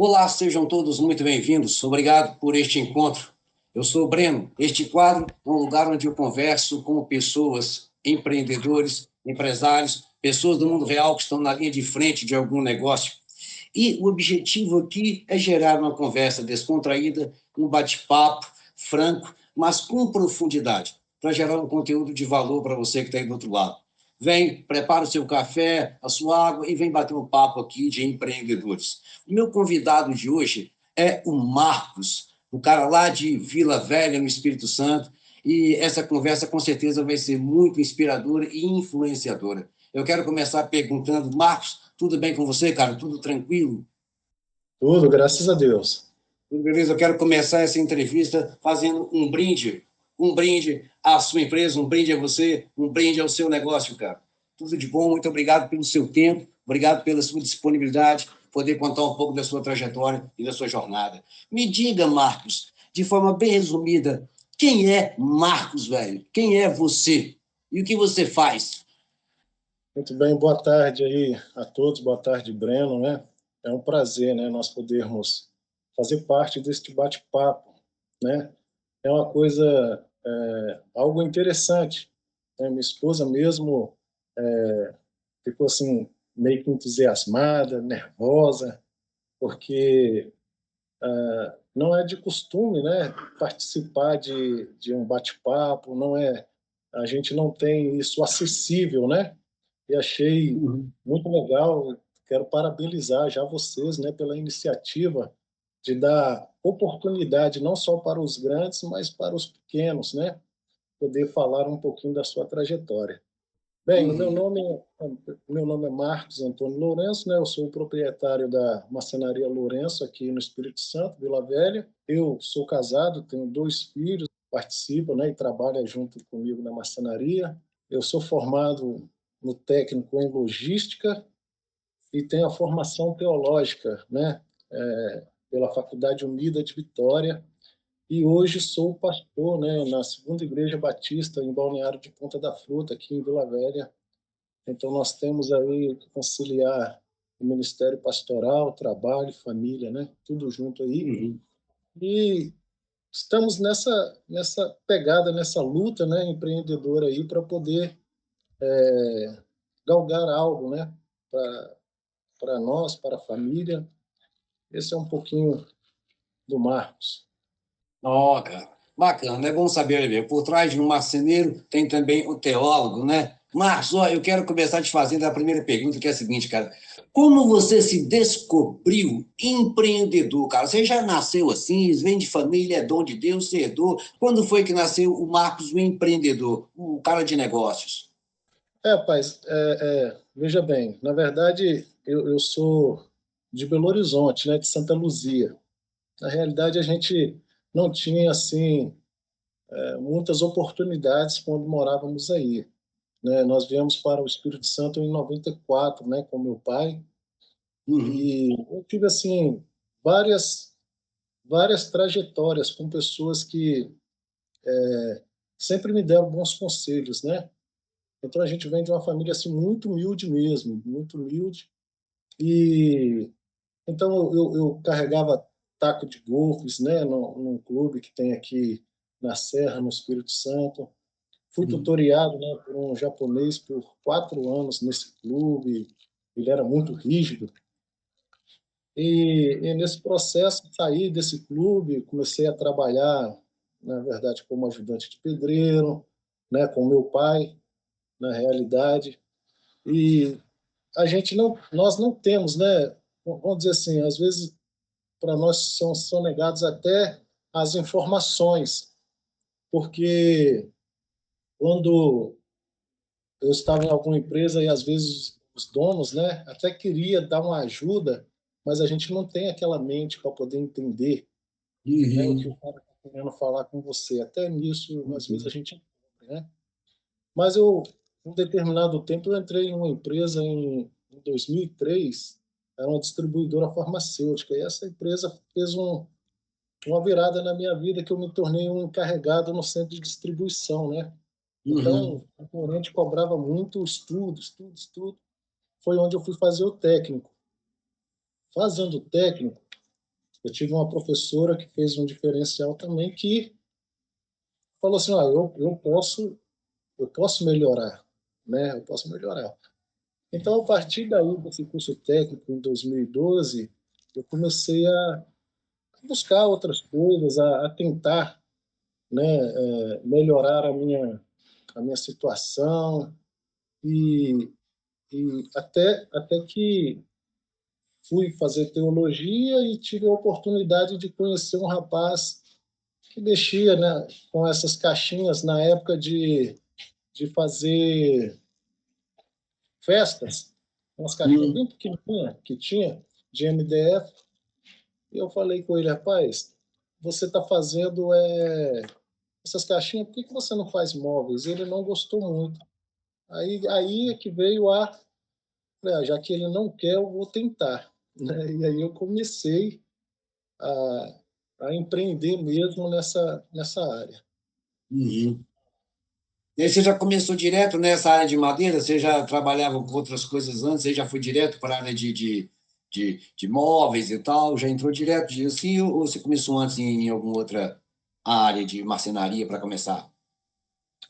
Olá, sejam todos muito bem-vindos. Obrigado por este encontro. Eu sou o Breno. Este quadro é um lugar onde eu converso com pessoas, empreendedores, empresários, pessoas do mundo real que estão na linha de frente de algum negócio. E o objetivo aqui é gerar uma conversa descontraída, um bate-papo franco, mas com profundidade, para gerar um conteúdo de valor para você que está aí do outro lado. Vem, prepara o seu café, a sua água e vem bater um papo aqui de empreendedores. O meu convidado de hoje é o Marcos, o cara lá de Vila Velha, no Espírito Santo, e essa conversa com certeza vai ser muito inspiradora e influenciadora. Eu quero começar perguntando, Marcos, tudo bem com você, cara? Tudo tranquilo? Tudo, graças a Deus. Tudo beleza? Eu quero começar essa entrevista fazendo um brinde à sua empresa, um brinde a você, um brinde ao seu negócio, cara. Tudo de bom, muito obrigado pelo seu tempo, obrigado pela sua disponibilidade, poder contar um pouco da sua trajetória e da sua jornada. Me diga, Marcos, de forma bem resumida, quem é Marcos, velho? Quem é você? E o que você faz? Muito bem, boa tarde aí a todos, boa tarde, Breno, né? É um prazer, né, nós podermos fazer parte deste bate-papo, né? É uma coisa, algo interessante, né? Minha esposa mesmo ficou assim, meio que entusiasmada, nervosa, porque não é de costume, né, participar de um bate-papo, não é, a gente não tem isso acessível, né? E achei Uhum. muito legal. Quero parabenizar já vocês, né, pela iniciativa de dar oportunidade não só para os grandes, mas para os pequenos, né, poder falar um pouquinho da sua trajetória. Bem, Uhum. meu nome é Marcos Antônio Lourenço, né? Eu sou o proprietário da Marcenaria Lourenço aqui no Espírito Santo, Vila Velha. Eu sou casado, tenho dois filhos, participam, né, e trabalham junto comigo na marcenaria. Eu sou formado no técnico em logística e tenho a formação teológica, né, pela Faculdade Unida de Vitória. E hoje sou pastor, né, na Segunda Igreja Batista em Balneário de Ponta da Fruta, aqui em Vila Velha. Então, nós temos aí que conciliar o ministério pastoral, trabalho, família, né? Tudo junto aí. Uhum. E estamos nessa pegada, nessa luta, né, empreendedora aí, para poder galgar algo, né? Para nós, para a família. Esse é um pouquinho do Marcos. Ó, cara, bacana, é bom saber, ver. Por trás de um marceneiro tem também o teólogo, né? Marcos, ó, eu quero começar te fazendo a primeira pergunta, que é a seguinte, cara. Como você se descobriu empreendedor, cara? Você já nasceu assim, vem de família, é dom de Deus, você herdou. Quando foi que nasceu o Marcos, o empreendedor, o cara de negócios? Rapaz, veja bem, na verdade, eu sou de Belo Horizonte, né, de Santa Luzia. Na realidade, a gente não tinha, assim, muitas oportunidades quando morávamos aí, né? Nós viemos para o Espírito Santo em 94, né, com meu pai, Uhum. e eu tive, assim, várias, várias trajetórias com pessoas que sempre me deram bons conselhos, né? Então, a gente vem de uma família, assim, muito humilde mesmo, muito humilde, e então eu carregava taco de golfes, né, num clube que tem aqui na Serra, no Espírito Santo. Fui Uhum. tutoriado, né, por um japonês por 4 anos nesse clube. Ele era muito rígido. E nesse processo saí desse clube, comecei a trabalhar, na verdade, como ajudante de pedreiro, né, com meu pai, na realidade. E nós não temos, né, vamos dizer assim, às vezes para nós são negados até as informações, porque quando eu estava em alguma empresa e às vezes os donos, né, até queria dar uma ajuda, mas a gente não tem aquela mente para poder entender, né, o que o Uhum. cara está querendo falar com você. Até nisso, às vezes a Uhum. gente, né? Mas eu, um determinado tempo, eu entrei em uma empresa em 2003, era uma distribuidora farmacêutica, e essa empresa fez uma virada na minha vida que eu me tornei um encarregado no centro de distribuição, né? Então, Uhum. o cliente cobrava muito estudo, estudo, estudo. Foi onde eu fui fazer o técnico. Fazendo o técnico, eu tive uma professora que fez um diferencial também, que falou assim, eu posso melhorar, né? Eu posso melhorar. Então, a partir daí, desse curso técnico, em 2012, eu comecei a buscar outras coisas, a tentar, né, melhorar a minha situação, e, e até que fui fazer teologia e tive a oportunidade de conhecer um rapaz que mexia, né, com essas caixinhas na época de fazer festas, umas caixinhas Hum. bem pequenininhas que tinha, de MDF. E eu falei com ele, rapaz, você está fazendo essas caixinhas, por que você não faz móveis? Ele não gostou muito. Aí é que veio já que ele não quer, eu vou tentar. Né? E aí eu comecei a, a empreender mesmo nessa área. Uhum. E aí você já começou direto nessa área de madeira? Você já trabalhava com outras coisas antes? Você já foi direto para a área de móveis e tal? Já entrou direto assim? Ou você começou antes em alguma outra área de marcenaria para começar?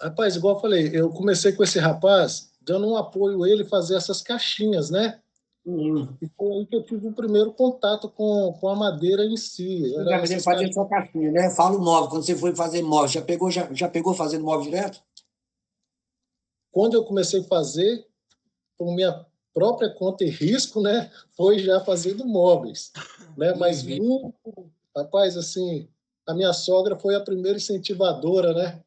Rapaz, igual eu falei, eu comecei com esse rapaz dando um apoio a ele fazer essas caixinhas, né? Uhum. E foi aí que eu tive o primeiro contato com a madeira em si. Você já Era essas fazia caixinhas. só caixinha, né? Fala o móvel. Quando você foi fazer móvel, já pegou fazendo móvel direto? Quando eu comecei a fazer, por minha própria conta e risco, né? Foi já fazendo móveis, né? Mas Uhum. muito, rapaz, assim, a minha sogra foi a primeira incentivadora, né?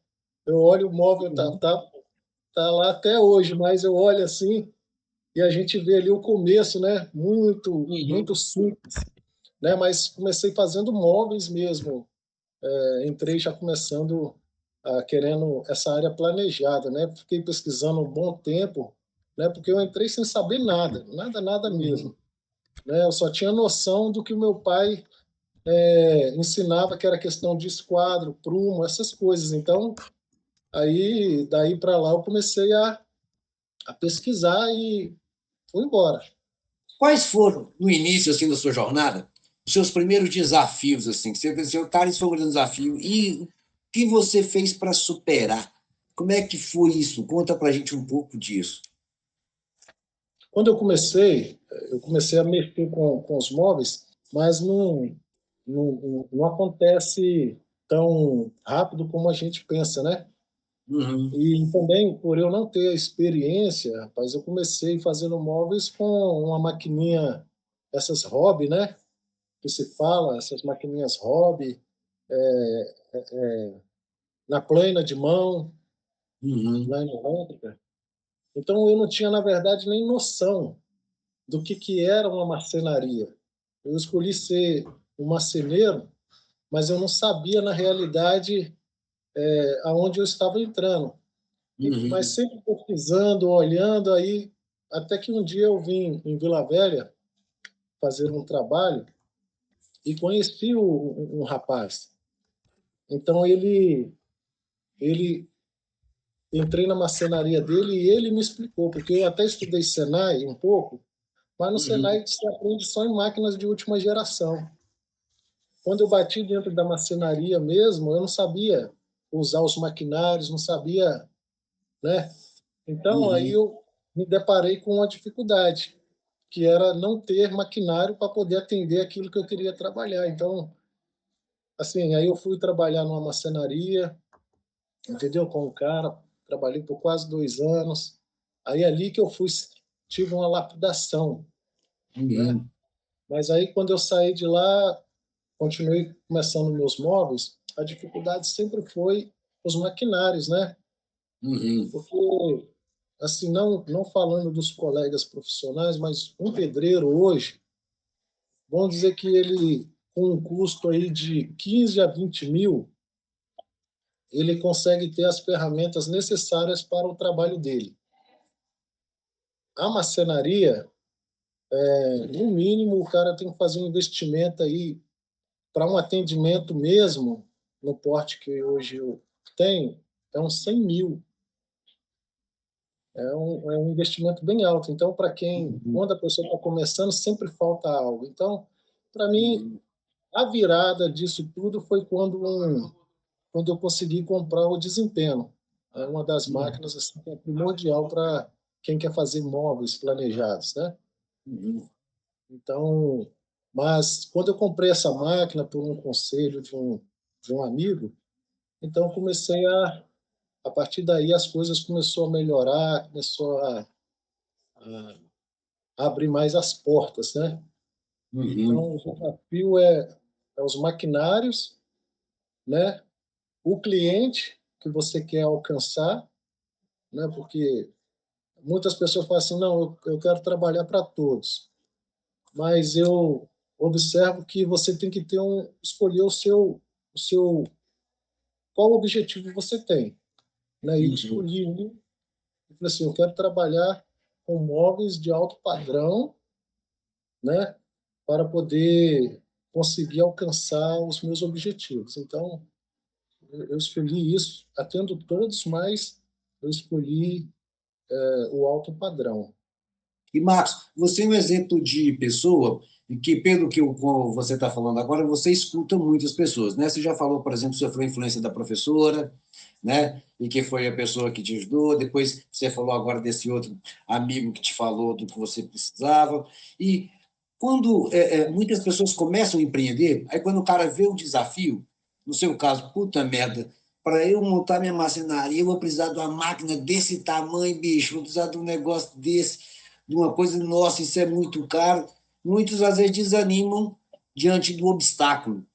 Eu olho o móvel, Uhum. tá lá até hoje, mas eu olho assim e a gente vê ali o começo, né? Muito Uhum. simples, né? Mas comecei fazendo móveis mesmo. Entrei já começando querendo essa área planejada, né? Fiquei pesquisando um bom tempo, né? Porque eu entrei sem saber nada, nada Uhum. mesmo, né? Eu só tinha noção do que o meu pai ensinava, que era questão de esquadro, prumo, essas coisas. Então, aí daí para lá eu comecei a pesquisar e fui embora. Quais foram, no início assim da sua jornada, os seus primeiros desafios assim? Que você pensou, cara, isso foi um desafio. E o que você fez para superar? Como é que foi isso? Conta para a gente um pouco disso. Quando eu comecei a mexer com os móveis, mas não acontece tão rápido como a gente pensa, né? Uhum. E também, por eu não ter a experiência, rapaz, eu comecei fazendo móveis com uma maquininha, essas hobby, né? Que se fala, essas maquininhas hobby, na plana de mão, Uhum. lá em elétrica. Então, eu não tinha, na verdade, nem noção do que era uma marcenaria. Eu escolhi ser um marceneiro, mas eu não sabia, na realidade, aonde eu estava entrando. Mas Uhum. sempre pesquisando, olhando, aí, até que um dia eu vim em Vila Velha fazer um trabalho e conheci um rapaz. Então, ele entrei na marcenaria dele e ele me explicou, porque eu até estudei Senai um pouco, mas no Uhum. Senai se aprende só em máquinas de última geração. Quando eu bati dentro da marcenaria mesmo, eu não sabia usar os maquinários, não sabia, né? Então aí Uhum. eu me deparei com uma dificuldade, que era não ter maquinário para poder atender aquilo que eu queria trabalhar. Então, assim, aí eu fui trabalhar numa marcenaria, entendeu? Com um cara, trabalhei por quase 2 anos. Aí ali que eu fui, tive uma lapidação, né? Uhum. Mas aí quando eu saí de lá, continuei começando meus móveis, a dificuldade sempre foi os maquinários, né? Uhum. Porque, assim, não falando dos colegas profissionais, mas um pedreiro hoje, vamos dizer que ele, com um custo aí de 15 a 20 mil, ele consegue ter as ferramentas necessárias para o trabalho dele. A marcenaria, no mínimo, o cara tem que fazer um investimento aí para um atendimento mesmo, no porte que hoje eu tenho, é uns 100 mil. É um investimento bem alto. Então, para quem, Uhum. quando a pessoa está começando, sempre falta algo. Então, para mim, Uhum. a virada disso tudo foi quando eu consegui comprar o Desempenho. É uma das máquinas assim, que é primordial para quem quer fazer móveis planejados, né? Uhum. Então, mas quando eu comprei essa máquina por um conselho de um amigo, então comecei a partir daí as coisas começou a melhorar, começou a abrir mais as portas, né? Uhum. Então, o desafio é os maquinários, né? O cliente que você quer alcançar, né? Porque muitas pessoas falam assim, não, eu quero trabalhar para todos, mas eu observo que você tem que ter escolher o seu, qual objetivo você tem, né? Eu Uhum. escolhi um, e falei assim, eu quero trabalhar com móveis de alto padrão, né? Para poder conseguir alcançar os meus objetivos. Então, eu escolhi isso, atendo todos, mas eu escolhi o alto padrão. E, Marcos, você é um exemplo de pessoa que, pelo que como você está falando agora, você escuta muitas pessoas, né? Você já falou, por exemplo, que sofreu influência da professora, né? E que foi a pessoa que te ajudou. Depois você falou agora desse outro amigo que te falou do que você precisava. E quando muitas pessoas começam a empreender, aí quando o cara vê o desafio, no seu caso, puta merda, para eu montar minha marcenaria, eu vou precisar de uma máquina desse tamanho, bicho, vou precisar de um negócio desse, de uma coisa, nossa, isso é muito caro. Muitos às vezes desanimam diante do obstáculo,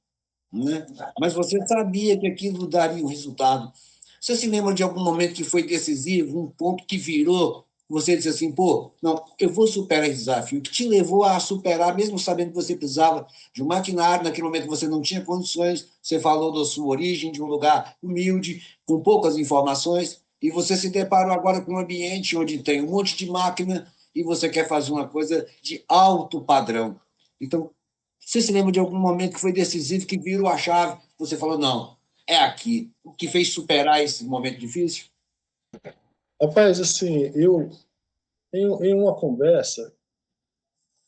né? Mas você sabia que aquilo daria um resultado. Você se lembra de algum momento que foi decisivo, um ponto que virou, você disse assim, pô, não, eu vou superar esse desafio, que te levou a superar, mesmo sabendo que você precisava de um maquinário, naquele momento você não tinha condições, você falou da sua origem, de um lugar humilde, com poucas informações, e você se deparou agora com um ambiente onde tem um monte de máquina e você quer fazer uma coisa de alto padrão. Então, você se lembra de algum momento que foi decisivo, que virou a chave, você falou, não, é aqui, o que fez superar esse momento difícil? Rapaz, assim, em uma conversa,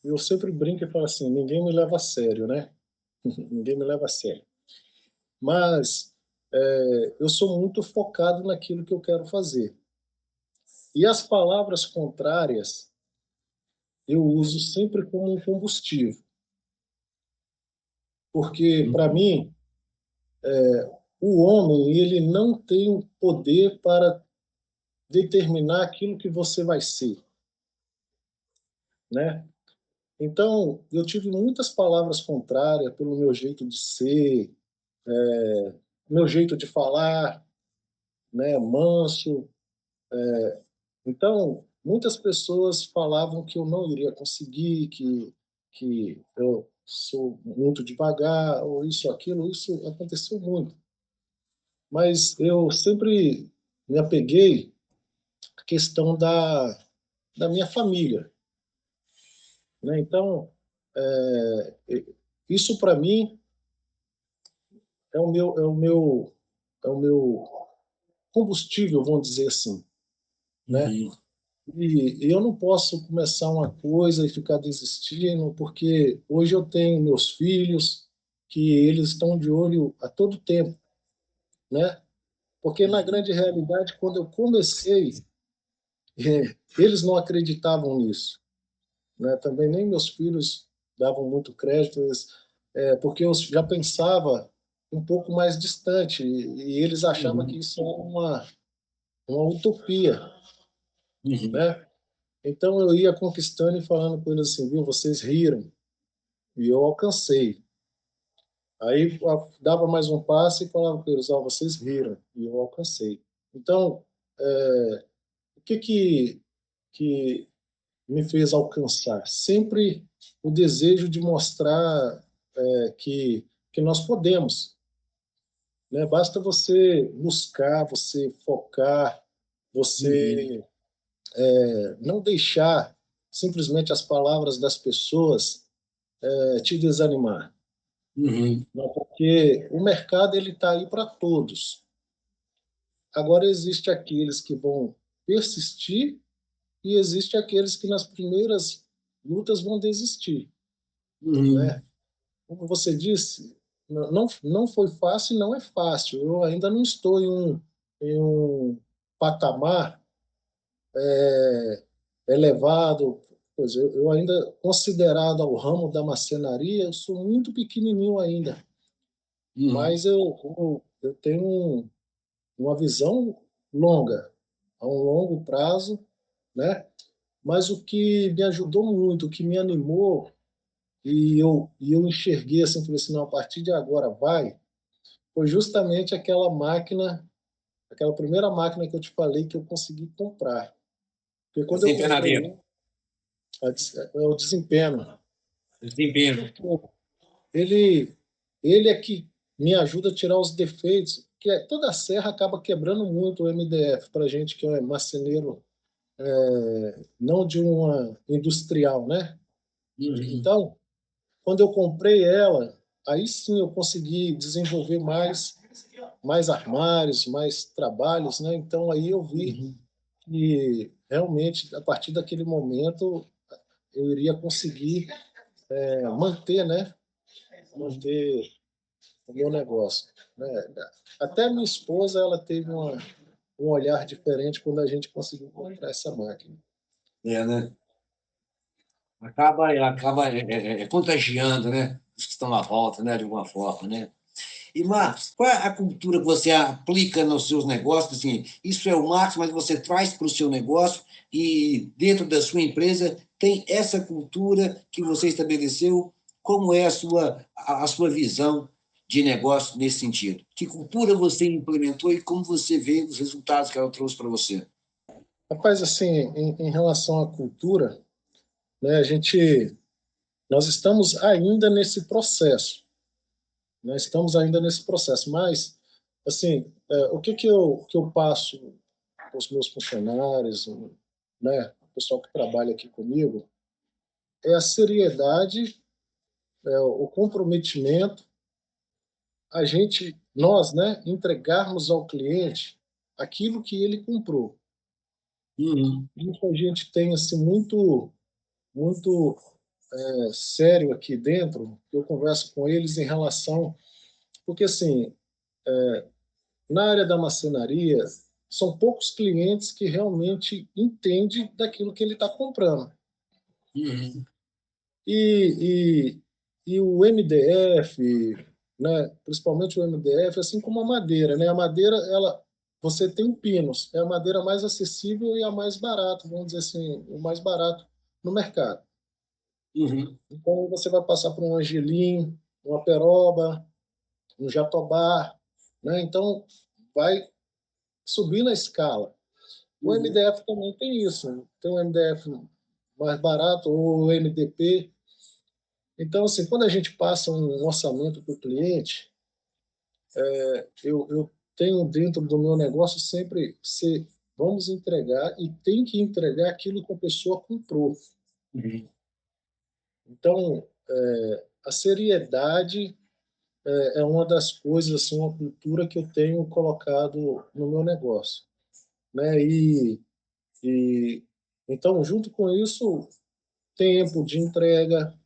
eu sempre brinco e falo assim, ninguém me leva a sério, né? Ninguém me leva a sério. Mas eu sou muito focado naquilo que eu quero fazer. E as palavras contrárias eu uso sempre como um combustível. Porque, para Uhum. mim, o homem ele não tem poder para determinar aquilo que você vai ser, né? Então, eu tive muitas palavras contrárias pelo meu jeito de ser, meu jeito de falar, né, manso. Então, muitas pessoas falavam que eu não iria conseguir, que eu sou muito devagar, ou isso, aquilo, isso aconteceu muito. Mas eu sempre me apeguei à questão da minha família, né? Então, isso para mim é o meu combustível, vamos dizer assim, né? Uhum. E eu não posso começar uma coisa e ficar desistindo, porque hoje eu tenho meus filhos que eles estão de olho a todo tempo, né? Porque na grande realidade, quando eu comecei, eles não acreditavam nisso, né? Também nem meus filhos davam muito crédito, porque eu já pensava um pouco mais distante e eles achavam que Uhum. isso era uma utopia, Uhum. né? Então eu ia conquistando e falando com eles assim, viu, vocês riram e eu alcancei. Aí dava mais um passo e falava com eles, ó, vocês riram e eu alcancei. Então, o que me fez alcançar? Sempre o desejo de mostrar que nós podemos, né? Basta você buscar, você focar, Uhum. você não deixar simplesmente as palavras das pessoas te desanimar, Uhum. né? Porque o mercado ele está aí para todos. Agora existe aqueles que vão persistir e existe aqueles que nas primeiras lutas vão desistir, Uhum. né? como você disse, não foi fácil e não é fácil. Eu ainda não estou em um patamar elevado. Pois eu ainda, considerado ao ramo da marcenaria, eu sou muito pequenininho ainda. Uhum. Mas eu tenho uma visão longa, a um longo prazo, né? Mas o que me ajudou muito, o que me animou, e eu enxerguei assim, falei assim, não, a partir de agora vai, foi justamente aquela máquina, aquela primeira máquina que eu te falei que eu consegui comprar. Porque quando eu comprei Desempenadeira. o desempenho, Desempenho. ele, ele é que me ajuda a tirar os defeitos, que toda a serra acaba quebrando muito o MDF para gente que é marceneiro, não de uma industrial, né? Uhum. Então, quando eu comprei ela, aí sim eu consegui desenvolver mais armários, mais trabalhos, né? Então aí eu vi Uhum. que realmente a partir daquele momento eu iria conseguir manter, né? Uhum. Manter o meu negócio, né? Até minha esposa ela teve um olhar diferente quando a gente conseguiu comprar essa máquina. É, né? Acaba contagiando, né? Os que estão à volta, né? De alguma forma, né? E, Marcos, qual é a cultura que você aplica nos seus negócios? Assim, isso é o Marcos, mas você traz para o seu negócio e dentro da sua empresa tem essa cultura que você estabeleceu. Como é a sua visão de negócio nesse sentido? Que cultura você implementou e como você vê os resultados que ela trouxe para você? Rapaz, assim, em relação à cultura, né? Nós estamos ainda nesse processo, né? Estamos ainda nesse processo, mas assim, o que eu passo para os meus funcionários, né, o pessoal que trabalha aqui comigo, é a seriedade, o comprometimento, nós, né, entregarmos ao cliente aquilo que ele comprou. Uhum. Isso a gente tem assim muito sério aqui dentro. Eu converso com eles em relação, porque assim, na área da marcenaria são poucos clientes que realmente entendem daquilo que ele está comprando. Uhum. E, e o MDF, né, principalmente o MDF, assim como a madeira, né? A madeira, você tem pinos, é a madeira mais acessível e a mais barata, vamos dizer assim, o mais barato no mercado. Uhum. Então você vai passar por um angelim, uma peroba, um jatobá, né? Então vai subir na escala. O Uhum. MDF também tem isso, tem um MDF mais barato ou o MDP. Então, assim, quando a gente passa um orçamento para o cliente, eu tenho dentro do meu negócio sempre se vamos entregar e tem que entregar aquilo que a pessoa comprou. Uhum. Então, a seriedade é uma das coisas, assim, uma cultura que eu tenho colocado no meu negócio, né? E então, junto com isso, tempo de entrega.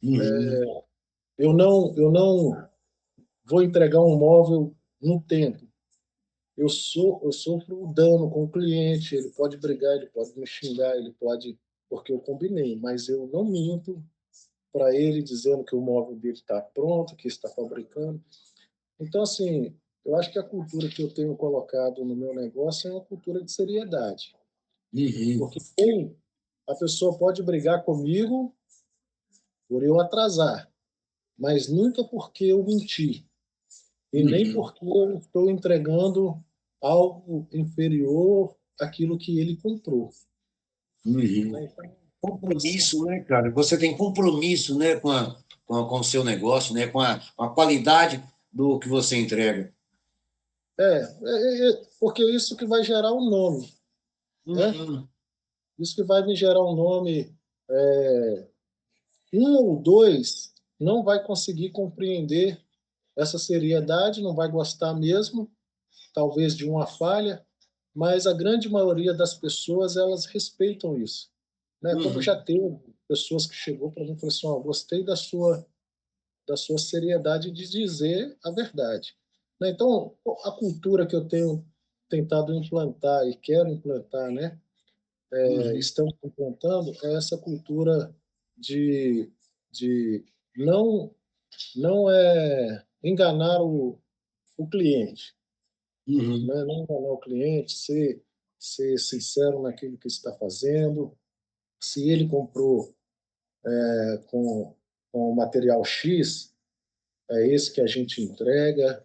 Uhum. Eu não vou entregar um móvel no tempo. Eu sofro o dano com o cliente, ele pode brigar, ele pode me xingar, ele pode, porque eu combinei, mas eu não minto para ele dizendo que o móvel dele está pronto, que está fabricando. Então, assim, eu acho que a cultura que eu tenho colocado no meu negócio é uma cultura de seriedade, Uhum. porque a pessoa pode brigar comigo por eu atrasar, mas nunca porque eu menti, e nem Uhum. porque eu estou entregando algo inferior àquilo que ele comprou. Uhum. Né? Então, assim, Compromisso, né, cara? Você tem compromisso, né, com o seu negócio, né, com a qualidade do que você entrega. porque é isso que vai gerar um nome, né? Uhum. Isso que vai me gerar um nome. Um ou dois não vai conseguir compreender essa seriedade, não vai gostar mesmo, talvez de uma falha, mas a grande maioria das pessoas elas respeitam isso, né? Como já Uhum. teve pessoas que chegou para mim e falou assim, oh, gostei da sua da sua seriedade de dizer a verdade. Né? Então, a cultura que eu tenho tentado implantar e quero implantar, né, Uhum. estamos implantando, é essa cultura de não, não enganar o cliente, Uhum. né? Não enganar o cliente, ser sincero naquilo que está fazendo. Se ele comprou com o material X, é esse que a gente entrega,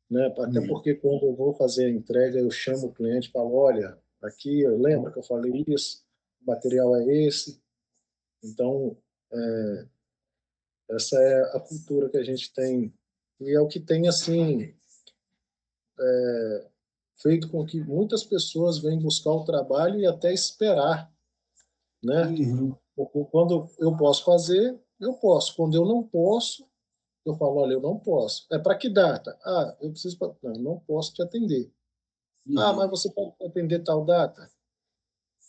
né? Até Uhum. porque quando eu vou fazer a entrega, eu chamo o cliente e falo, olha, aqui, lembra que eu falei isso? O material é esse. Então, essa é a cultura que a gente tem e é o que tem, assim, feito com que muitas pessoas venham buscar o trabalho e até esperar, né? Uhum. Porque quando eu posso fazer, eu posso. Quando eu não posso, eu falo, olha, eu não posso. É para que data? Ah, eu preciso. Não, eu não posso te atender. Ah, mas Uhum. você pode atender tal data?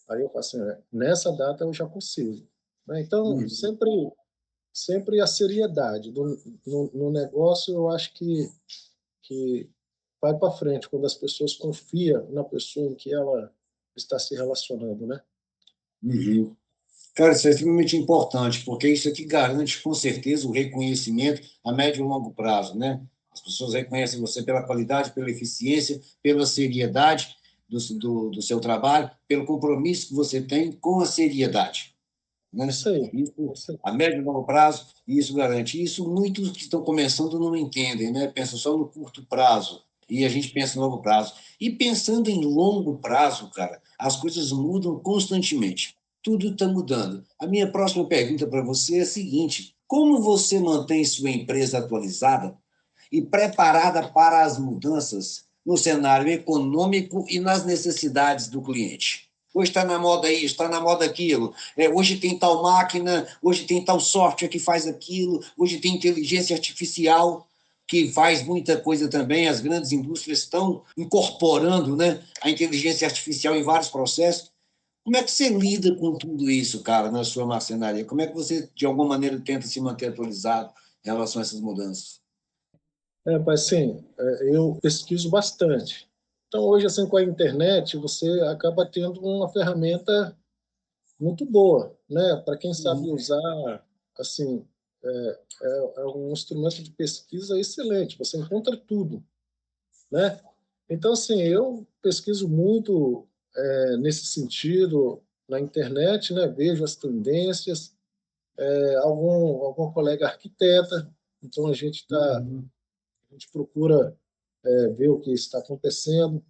Aí eu falo assim, nessa data eu já consigo. Né? Então, Uhum. sempre a seriedade no negócio, eu acho que vai para frente quando as pessoas confiam na pessoa em que ela está se relacionando, né? Uhum. Cara, isso é extremamente importante, porque isso aqui garante, com certeza, o reconhecimento a médio e longo prazo, né? As pessoas reconhecem você pela qualidade, pela eficiência, pela seriedade do seu trabalho, pelo compromisso que você tem com a seriedade, né? Isso aí. Isso, Isso aí. a médio e longo prazo, isso garante. Isso muitos que estão começando não entendem, né? Pensam só no curto prazo, e a gente pensa no longo prazo. E pensando em longo prazo, cara, as coisas mudam constantemente. Tudo está mudando. A minha próxima pergunta para você é a seguinte: como você mantém sua empresa atualizada e preparada para as mudanças no cenário econômico e nas necessidades do cliente? Hoje está na moda isso, está na moda aquilo. Hoje tem tal máquina, hoje tem tal software que faz aquilo, hoje tem inteligência artificial que faz muita coisa também. As grandes indústrias estão incorporando, né, a inteligência artificial em vários processos. Como é que você lida com tudo isso, cara, na sua marcenaria? Como é que você, de alguma maneira, tenta se manter atualizado em relação a essas mudanças? Mas sim, eu pesquiso bastante. Então, hoje, assim, com a internet, você acaba tendo uma ferramenta muito boa, né? Para quem sabe Uhum. usar, assim, é um instrumento de pesquisa excelente. Você encontra tudo, né? Então, assim, eu pesquiso muito nesse sentido na internet, né? Vejo as tendências. Algum colega arquiteta, então Uhum. a gente procura ver o que está acontecendo.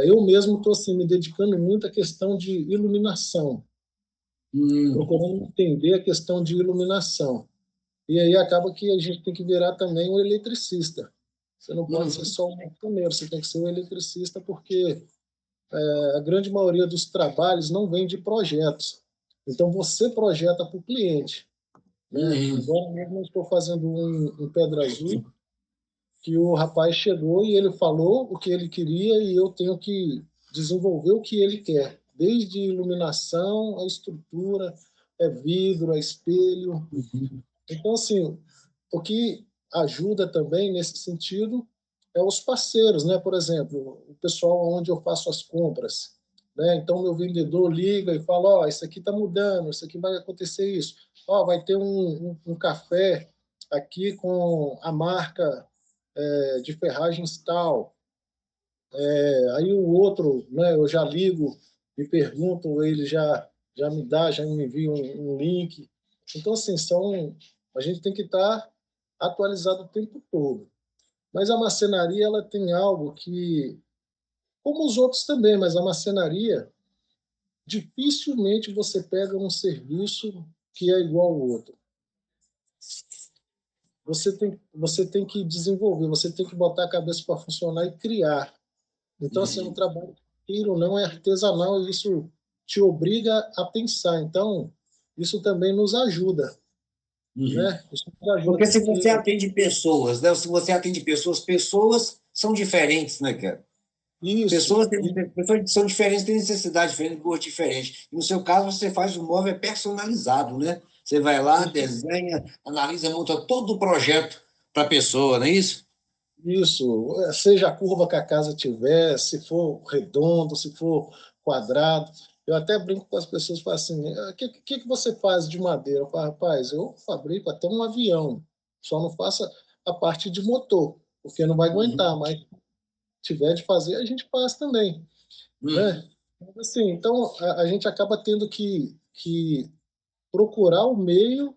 Eu mesmo estou assim, me dedicando muito à questão de iluminação, Uhum. procurando entender a questão de iluminação. E aí acaba que a gente tem que virar também um eletricista. Você não pode ser Uhum. só um marceneiro, você tem que ser um eletricista, porque a grande maioria dos trabalhos não vem de projetos. Então você projeta para o cliente. Né? Uhum. Agora mesmo eu estou fazendo um Pedra Azul, que o rapaz chegou e ele falou o que ele queria e eu tenho que desenvolver o que ele quer, desde iluminação, a estrutura, vidro, espelho. Uhum. Então, assim, o que ajuda também nesse sentido é os parceiros, né? Por exemplo, o pessoal onde eu faço as compras, né? Então, meu vendedor liga e fala, ó, isso aqui está mudando, isso aqui vai acontecer isso. Ó, vai ter um café aqui com a marca de ferragens tal. Aí o outro, né, eu já ligo e pergunto, ele já me dá, já me envia um link. Então, assim, a gente tem que estar atualizado o tempo todo. Mas a marcenaria, ela tem algo que, como os outros também, mas a marcenaria, dificilmente você pega um serviço que é igual ao outro. Você tem que desenvolver, você tem que botar a cabeça para funcionar e criar. Então, assim, é um Uhum. trabalho que não é artesanal e isso te obriga a pensar. Então, isso também nos ajuda, Uhum. né? Isso nos ajuda Porque se porque você atende pessoas, né? Se você atende pessoas, pessoas são diferentes, né, cara? isso, Pessoas, pessoas são diferentes, têm necessidade diferente, gosto diferente. E no seu caso, você faz o móvel personalizado, né? Você vai lá, desenha, analisa, monta todo o projeto para a pessoa, não é isso? Isso, seja a curva que a casa tiver, se for redondo, se for quadrado. Eu até brinco com as pessoas, falo assim, que você faz de madeira? Eu falo, rapaz, eu fabrico até um avião, só não faça a parte de motor, porque não vai aguentar, Uhum. mas se tiver de fazer, a gente faz também, né? Uhum. Assim, então, a gente acaba tendo que procurar o meio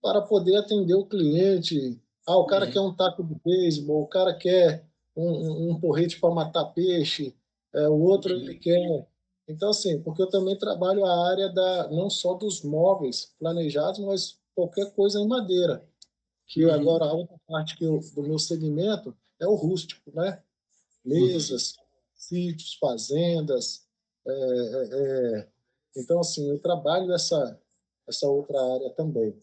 para poder atender o cliente. Ah, o cara quer Uhum. um taco de beisebol, o cara quer um porrete para matar peixe, o outro ele Uhum. quer. Então, assim, porque eu também trabalho a área não só dos móveis planejados, mas qualquer coisa em madeira. Que agora Uhum. a outra parte do meu segmento é o rústico, né? Uhum. Mesas, sítios, fazendas. Então, assim, eu trabalho essa outra área também.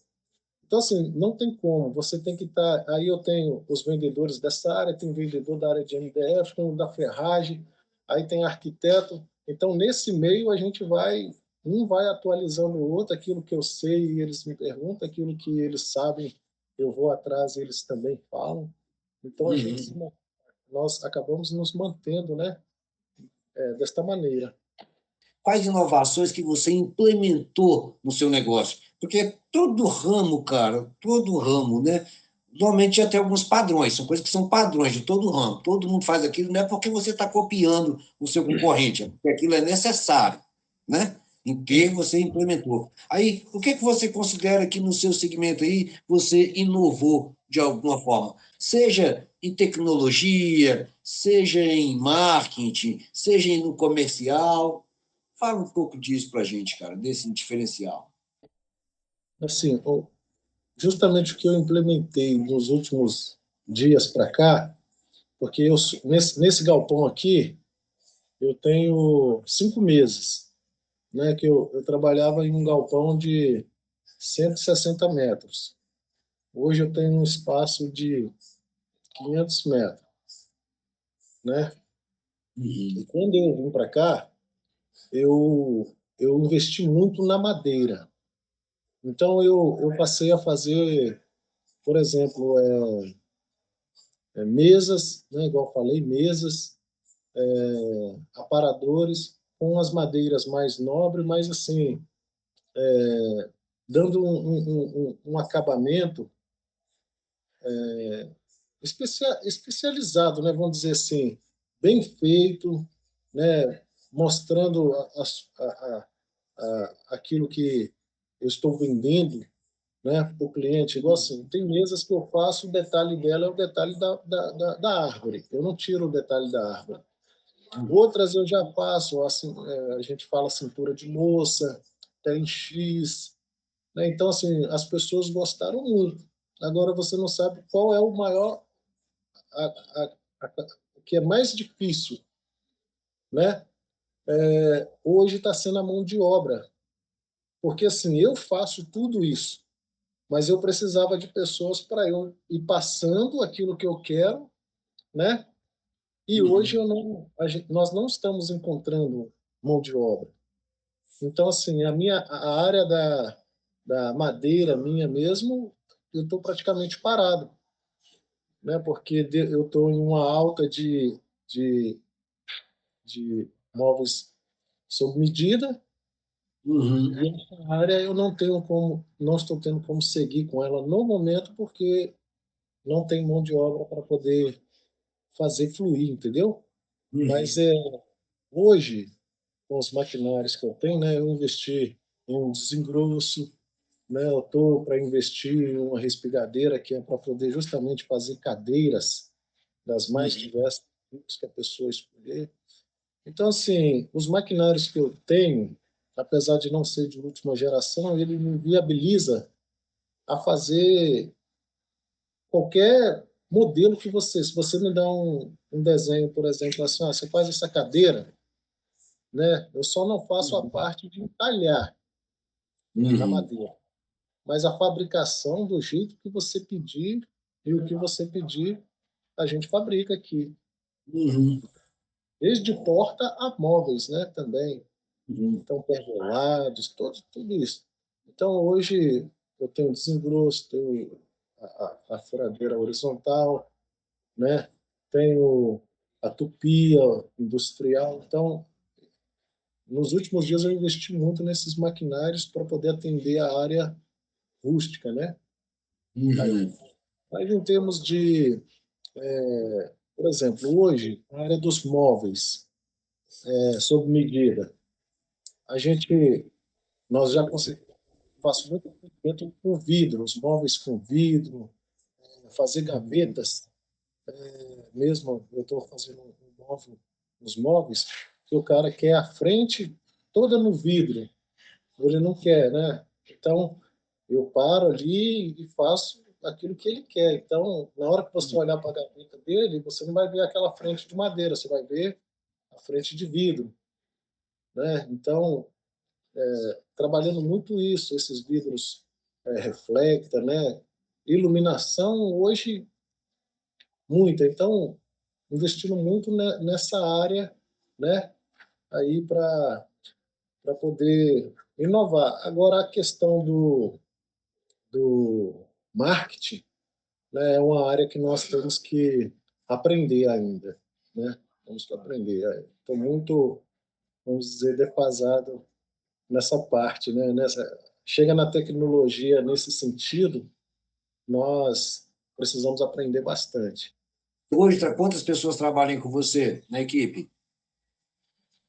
Então, assim, não tem como. Você tem que estar. Aí eu tenho os vendedores dessa área, tem vendedor da área de MDF, tem o da ferragem, aí tem arquiteto. Então, nesse meio, a gente vai. Um vai atualizando o outro, aquilo que eu sei, e eles me perguntam, aquilo que eles sabem, eu vou atrás e eles também falam. Então, Uhum. nós acabamos nos mantendo, né, desta maneira. Quais inovações que você implementou no seu negócio? Porque todo ramo, cara, todo ramo, né? Normalmente já tem alguns padrões, são coisas que são padrões de todo ramo. Todo mundo faz aquilo, não é porque você está copiando o seu concorrente, é porque aquilo é necessário, né? Em que você implementou. Aí, o que é que você considera que no seu segmento aí você inovou de alguma forma? Seja em tecnologia, seja em marketing, seja no comercial. Fala um pouco disso para a gente, cara, desse diferencial. Assim, justamente o que eu implementei nos últimos dias para cá, porque nesse galpão aqui, eu tenho 5 meses, né, que eu trabalhava em um galpão de 160 metros. Hoje eu tenho um espaço de 500 metros, né? E Uhum. quando eu vim para cá, eu investi muito na madeira. Então eu passei a fazer, por exemplo, mesas, né, igual eu falei, mesas, aparadores com as madeiras mais nobres, mas assim, dando um acabamento especializado, né? Vamos dizer assim, bem feito, né? Mostrando aquilo que eu estou vendendo, né, para o cliente. Igual assim, tem mesas que eu faço, o detalhe dela é o detalhe da árvore. Eu não tiro o detalhe da árvore. Outras eu já faço, assim, a gente fala cintura de moça, tem X, né? Então, assim, as pessoas gostaram muito. Agora você não sabe qual é o maior, a, o que é mais difícil, né? Hoje está sendo a mão de obra, porque assim eu faço tudo isso, mas eu precisava de pessoas para eu ir passando aquilo que eu quero, né? E hoje Uhum. eu não, nós não estamos encontrando mão de obra. Então assim a área da madeira minha mesmo, eu estou praticamente parado, né? Porque eu estou em uma alta de, de móveis sob medida. Uhum. E essa área eu não estou tendo como seguir com ela no momento, porque não tem mão de obra para poder fazer fluir, entendeu? Mas Uhum. hoje, com os maquinários que eu tenho, né, eu investi em um desengrosso, né, eu estou para investir em uma respingadeira que é para poder justamente fazer cadeiras das mais Uhum. diversas tipos que a pessoa escolher. Então, assim, os maquinários que eu tenho, apesar de não ser de última geração, ele me viabiliza a fazer qualquer modelo que se você me dá um desenho, por exemplo, assim, você faz essa cadeira, né? Eu só não faço a Uhum. parte de entalhar na Uhum. madeira, mas a fabricação do jeito que você pedir e o que você pedir, a gente fabrica aqui, Uhum. desde porta a móveis, né? Também, Uhum. então pergolados, tudo isso. Então hoje eu tenho desengrosso, tenho a furadeira horizontal, né? Tenho a tupia industrial. Então, nos últimos dias eu investi muito nesses maquinários para poder atender a área rústica, né? Uhum. Mas em termos de, por exemplo, hoje, a área dos móveis, sob medida, a gente, nós já conseguimos, faço muito atendimento com vidro, os móveis com vidro, fazer gavetas, mesmo eu estou fazendo um móvel, os móveis, que o cara quer a frente toda no vidro, ele não quer, né? Então, eu paro ali e faço aquilo que ele quer. Então, na hora que você olhar para a gaveta dele, você não vai ver aquela frente de madeira, você vai ver a frente de vidro, né? Então, trabalhando muito isso, esses vidros reflecta, né? Iluminação hoje muita. Então, investindo muito nessa área, né? Aí para poder inovar. Agora a questão do marketing, né, é uma área que nós temos que aprender ainda, né? Temos que aprender. Estou muito, vamos dizer, defasado nessa parte, né? Chega na tecnologia nesse sentido, nós precisamos aprender bastante. Hoje, quantas pessoas trabalham com você na equipe?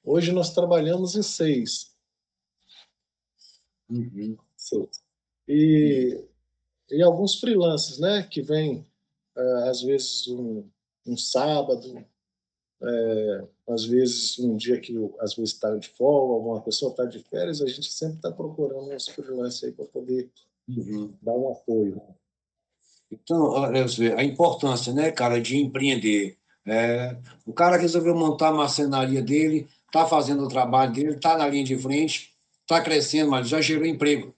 Hoje nós trabalhamos em seis. Uhum. Seis. E alguns freelancers, né, que vêm, às vezes, um sábado, às vezes um dia que às vezes está de folga, alguma pessoa está de férias, a gente sempre está procurando uns freelancers aí para poder Uhum. dar um apoio. Então, olha, você vê, a importância, né, cara, de empreender. O cara resolveu montar a marcenaria dele, está fazendo o trabalho dele, está na linha de frente, está crescendo, mas já gerou emprego,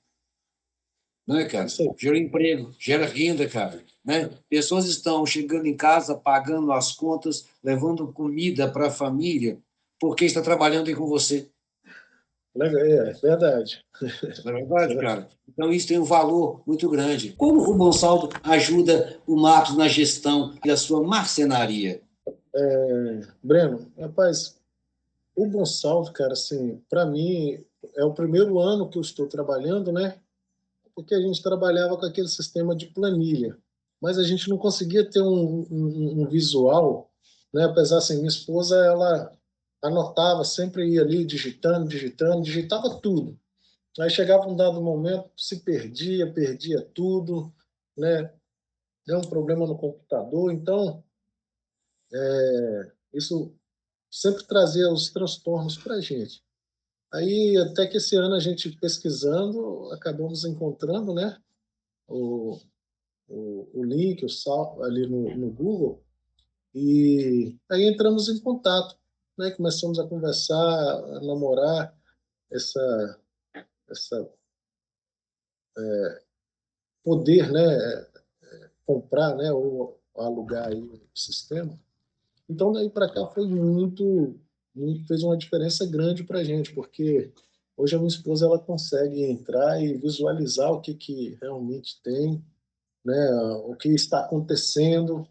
né, cara? Isso aí. Gerou emprego, gera renda, cara, né? Pessoas estão chegando em casa, pagando as contas, levando comida para a família, porque está trabalhando aí com você. Legal, é verdade. Não é verdade, cara? Então, isso tem um valor muito grande. Como o Bonsaldo ajuda o Marcos na gestão da sua marcenaria? Breno, rapaz, o Bonsalvo, cara, assim, para mim, é o primeiro ano que eu estou trabalhando, né? Porque a gente trabalhava com aquele sistema de planilha, mas a gente não conseguia ter um visual, né? Apesar assim, minha esposa ela anotava, sempre ia ali digitando, digitando, digitava tudo. Aí chegava um dado momento, se perdia, perdia tudo, né? Deu um problema no computador, então isso sempre trazia os transtornos para a gente. Aí até que esse ano a gente pesquisando, acabamos encontrando, né? O, o link, o sal ali no Google, e aí entramos em contato, né? Começamos a conversar, a namorar essa poder, né? Comprar, né? Ou alugar aí o sistema. Então daí para cá foi muito, fez uma diferença grande para a gente, porque hoje a minha esposa ela consegue entrar e visualizar o que realmente tem, né? O que está acontecendo,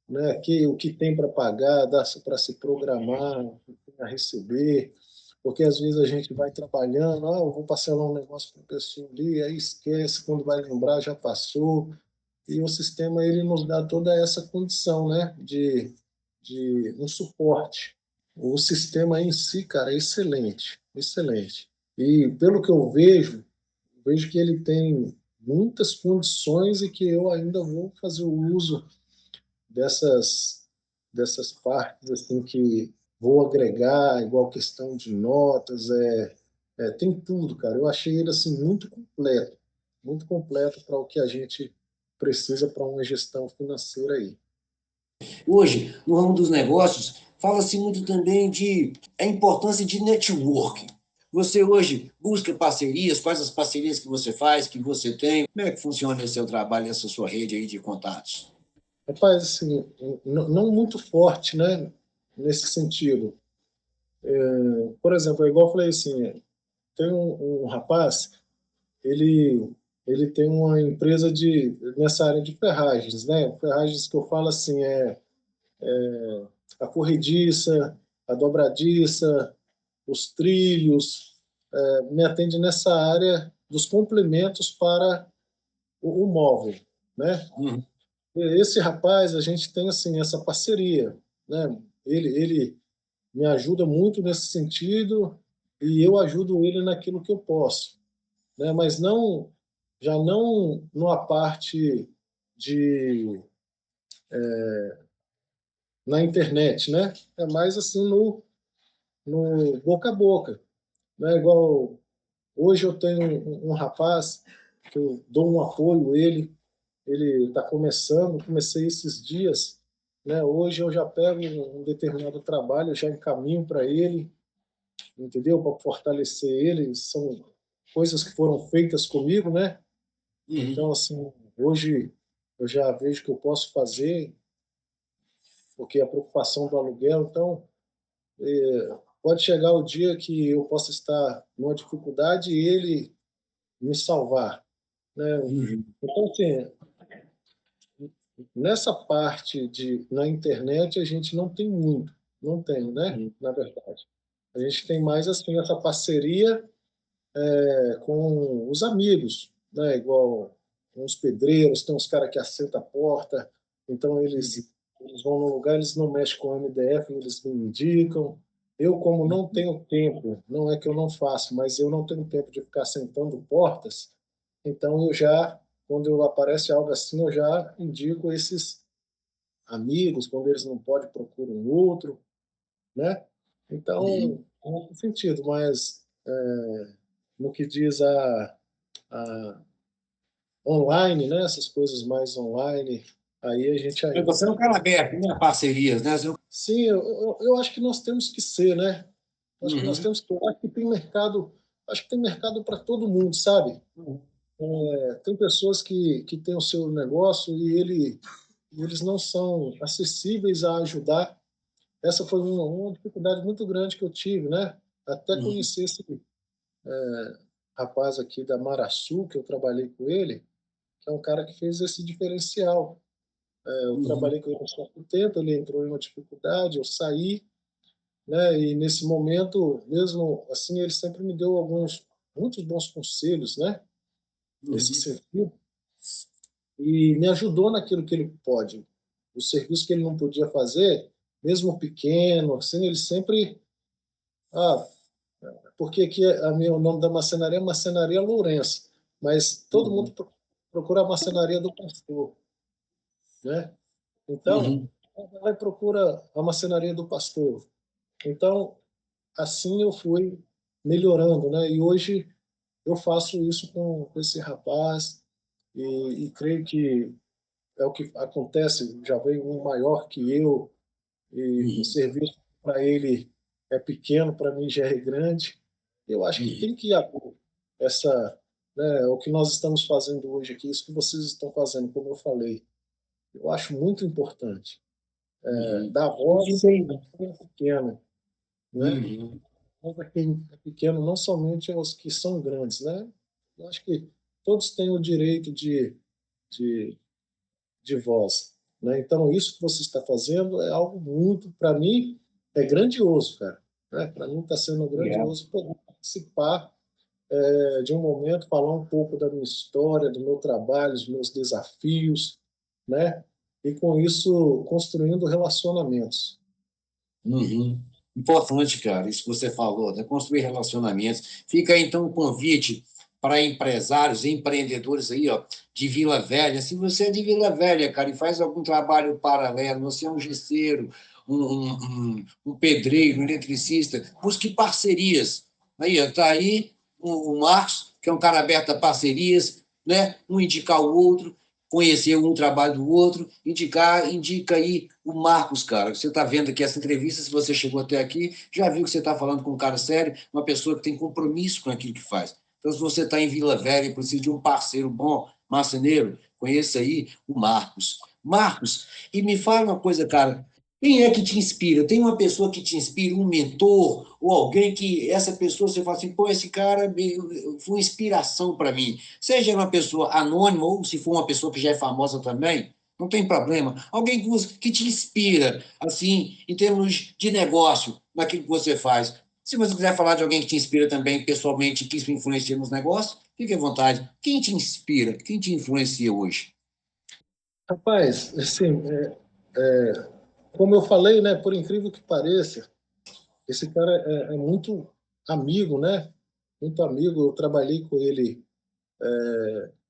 né? O que tem para pagar, para se programar, o que tem a receber, porque às vezes a gente vai trabalhando, eu vou parcelar um negócio para a pessoa ali, aí esquece, quando vai lembrar já passou, e o sistema ele nos dá toda essa condição, né, de um suporte. O sistema em si, cara, é excelente, excelente. E pelo que eu vejo que ele tem muitas condições e que eu ainda vou fazer o uso dessas partes assim que vou agregar, igual questão de notas, tem tudo, cara. Eu achei ele assim muito completo para o que a gente precisa para uma gestão financeira aí. Hoje, no ramo dos negócios, fala-se muito também de a importância de network. Você hoje busca parcerias, quais as parcerias que você faz, que você tem? Como é que funciona esse seu trabalho, essa sua rede aí de contatos? Rapaz, assim, não muito forte, né, nesse sentido. Por exemplo, é igual eu falei assim, tem um rapaz, ele ele tem uma empresa nessa área de ferragens, né? Ferragens que eu falo assim, a corrediça, a dobradiça, os trilhos, me atende nessa área dos complementos para o móvel, né? Uhum. Esse rapaz, a gente tem assim essa parceria, né? Ele me ajuda muito nesse sentido e eu ajudo ele naquilo que eu posso, né? Mas não, já não numa parte de na internet, né? É mais assim no boca a boca, né? Igual hoje eu tenho um rapaz que eu dou um apoio a ele está começando, comecei esses dias, né? Hoje eu já pego um determinado trabalho, já encaminho para ele, entendeu? Para fortalecer ele, são coisas que foram feitas comigo, né? Uhum. Então, assim, hoje eu já vejo que eu posso fazer, porque a preocupação do aluguel, então, pode chegar o dia que eu possa estar numa dificuldade e ele me salvar, né? Uhum. Então, assim, nessa parte na internet a gente não tem muito, não tem, né? Uhum. Na verdade, a gente tem mais assim essa parceria com os amigos, né? Igual uns pedreiros, tem uns caras que assentam a porta, então eles vão no lugar, eles não mexem com o MDF, eles me indicam. Eu, como não tenho tempo, não é que eu não faço, mas eu não tenho tempo de ficar sentando portas, então quando aparece algo assim, eu já indico esses amigos, quando eles não podem, procuram um outro, né? Uhum. Então, não tem sentido, mas no que diz a online, né? Essas coisas mais online, aí a gente Mas ainda. você é um cara aberto, né? Parcerias, né? Sim, eu acho que nós temos que ser, né? Acho que nós Uhum. temos que. Acho que tem mercado, acho que tem mercado para todo mundo, sabe? Uhum. Tem pessoas que têm o seu negócio e eles não são acessíveis a ajudar. Essa foi uma dificuldade muito grande que eu tive, né? Até Uhum. conhecer esse rapaz aqui da Maraçu, que eu trabalhei com ele, que é um cara que fez esse diferencial. Eu Uhum. trabalhei com ele um certo tempo, ele entrou em uma dificuldade, eu saí, né? E nesse momento, mesmo assim, ele sempre me deu muitos bons conselhos, né? Nesse Uhum. sentido, e me ajudou naquilo que ele pode. O serviço que ele não podia fazer, mesmo pequeno, assim, ele sempre, ah, porque aqui o nome da marcenaria é Marcenaria Lourenço, mas todo mundo Uhum. procura a marcenaria do pastor, né? Então, Uhum. vai procura a marcenaria do pastor. Então, assim eu fui melhorando, né? E hoje eu faço isso com esse rapaz e creio que é o que acontece. Já veio um maior que eu e o Uhum. serviço para ele é pequeno, para mim já é grande. Eu acho que Uhum. tem que haver essa, né, o que nós estamos fazendo hoje aqui, isso que vocês estão fazendo, como eu falei, eu acho muito importante. Uhum. Dar voz a quem é pequeno, né? Uhum. Voz a quem é pequeno, não somente aos que são grandes, né? Eu acho que todos têm o direito de, de voz, né? Então, isso que você está fazendo é algo muito, para mim, é grandioso, cara. Né? Para mim está sendo Obrigado. grandioso poder participar de um momento, falar um pouco da minha história, do meu trabalho, dos meus desafios, né? E com isso construindo relacionamentos. Uhum. Importante, cara, isso que você falou, né? Construir relacionamentos. Fica aí, então, um convite para empresários e empreendedores aí, ó, de Vila Velha. Se você é de Vila Velha, cara, e faz algum trabalho paralelo, você é um gesseiro, um pedreiro, um eletricista, busque parcerias. Aí, ó, tá aí o Marcos, que é um cara aberto a parcerias, né? Um indicar o outro, conhecer um trabalho do outro, indica aí o Marcos, cara. Você está vendo aqui essa entrevista, se você chegou até aqui, já viu que você está falando com um cara sério, uma pessoa que tem compromisso com aquilo que faz. Então, se você está em Vila Velha e precisa de um parceiro bom, marceneiro, conheça aí o Marcos. Marcos, e me fala uma coisa, cara. Quem é que te inspira? Tem uma pessoa que te inspira, um mentor, ou alguém que essa pessoa você fala assim, pô, esse cara foi inspiração para mim. Seja uma pessoa anônima ou se for uma pessoa que já é famosa também, não tem problema. Alguém que te inspira, assim, em termos de negócio, naquilo que você faz. Se você quiser falar de alguém que te inspira também pessoalmente, que te influencia nos negócios, fique à vontade. Quem te inspira? Quem te influencia hoje? Rapaz, assim, como eu falei, né, por incrível que pareça, esse cara é muito amigo, né? Muito amigo. Eu trabalhei com ele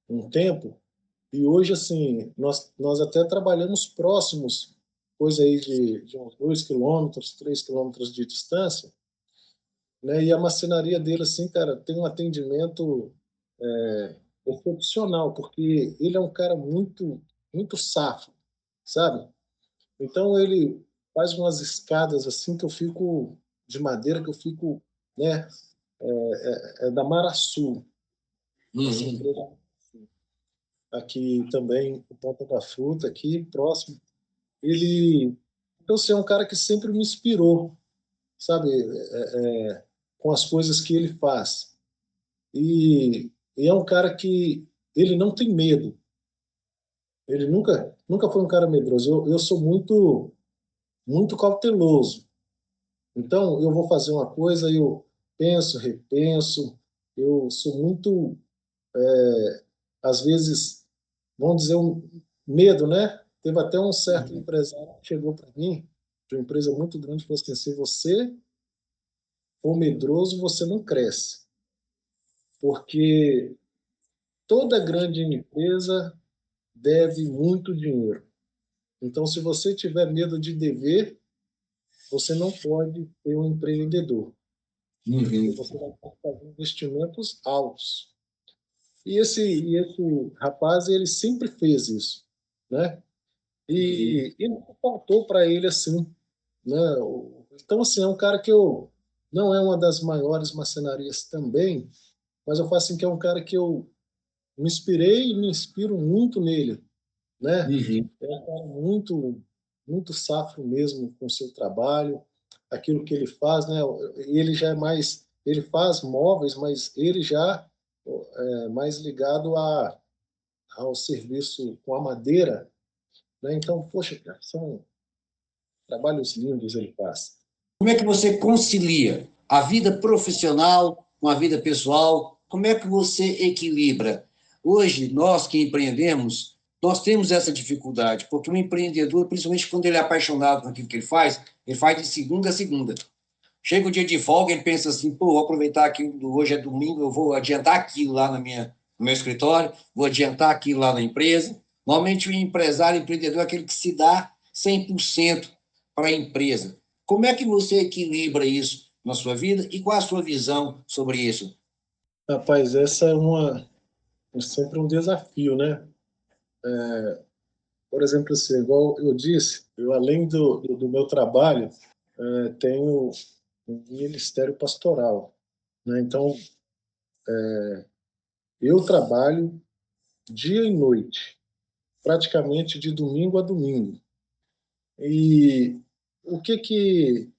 um tempo e hoje, assim, nós até trabalhamos próximos, coisa aí de uns 2 quilômetros, 3 quilômetros de distância, né? E a marcenaria dele, assim, cara, tem um atendimento excepcional, porque ele é um cara muito safo, sabe? Então ele faz umas escadas assim que eu fico de madeira que eu fico, né? É da Marasul, essa Uhum. empresa aqui também, o Ponta da Fruta, aqui próximo. Ele, então, assim, é um cara que sempre me inspirou, sabe? Com as coisas que ele faz. E é um cara que ele não tem medo. Ele nunca foi um cara medroso. Eu sou muito cauteloso. Então, eu vou fazer uma coisa, eu penso, repenso, eu sou muito, às vezes, vamos dizer, um medo, né? Teve até um certo empresário que chegou para mim, de uma empresa muito grande, e falou assim: se você for medroso, você não cresce, porque toda grande empresa deve muito dinheiro. Então, se você tiver medo de dever, você não pode ser um empreendedor, porque Uhum. você vai fazer investimentos altos. E esse rapaz, ele sempre fez isso, né? E não faltou para ele assim, né? Então, assim, é um cara que eu não é uma das maiores marcenarias também, mas eu faço assim que é um cara que eu me inspirei e me inspiro muito nele, né? Uhum. É um cara muito safo mesmo com o seu trabalho, aquilo que ele faz, né? Ele já é mais, ele faz móveis, mas ele já é mais ligado ao serviço com a madeira, né? Então, poxa, cara, são trabalhos lindos ele faz. Como é que você concilia a vida profissional com a vida pessoal? Como é que você equilibra? Hoje, nós que empreendemos, nós temos essa dificuldade, porque o empreendedor, principalmente quando ele é apaixonado por aquilo que ele faz de segunda a segunda. Chega o dia de folga, ele pensa assim, pô, vou aproveitar que hoje é domingo, eu vou adiantar aquilo lá no meu escritório, vou adiantar aquilo lá na empresa. Normalmente o empresário, o empreendedor é aquele que se dá 100% para a empresa. Como é que você equilibra isso na sua vida e qual a sua visão sobre isso? Rapaz, essa é sempre um desafio, né? Por exemplo, assim, igual eu disse, eu além do meu trabalho, tenho um ministério pastoral, né? Então, eu trabalho dia e noite, praticamente de domingo a domingo. E o que